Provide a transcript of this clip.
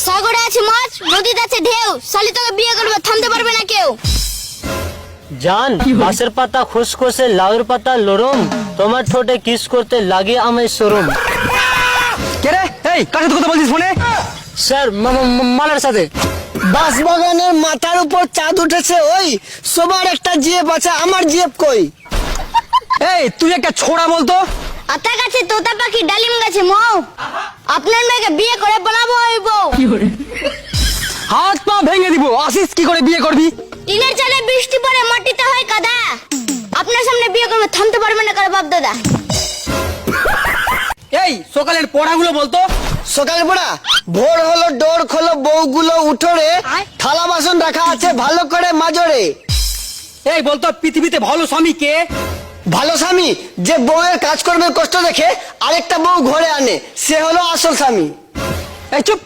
সাগরে আছে মাছ, নদীতে আছে ঢেউ, শালি তোকে বিয়ে করবে, থামতে পারবে না কেউ। জান বাঁশের পাতা খুসখুসে, লাউয়ের পাতা লরম, তোমার ঠোঁটে কিস করতে লাগে আমায় শরম। কে রে? এই কার সাথে কথা বলছিস ফোনে? স্যার মালার সাথে। বাঁশবাগানের মাথার উপর চাঁদ উঠেছে, ওই সবার একটা জিএফ আছে, আমার জিএফ কই? এই তুই একটা ছোড়া বলতো। আতা গাছে তোতা পাখি, ডালিম গাছে মৌ, আপনার মেয়েকে বিয়ে করে বানাবো ওই বউ। হাত পা ভেঙে দিব, আসিস কি করে বিয়ে করবি? টিনের চালে বৃষ্টি পড়ে মাটিতে হয় কাদা, আপনার সামনে বিয়ে করবে, থামতে পারবে না কার বাপ দাদা। এই সকালের পড়াগুলো বলতো। সকালে পড়া, ভোর হলো ডোর খোলো বউগুলো উঠোরে, থালা বাসন রাখা আছে ভালো করে মাজরে। এই বলতো পৃথিবীতে ভালো স্বামী কে? ভালো স্বামী যে বউয়ের কাজকর্মের কষ্ট দেখে আরেকটা বউ ঘরে আনে, সে হলো আসল স্বামী। এই চুপ,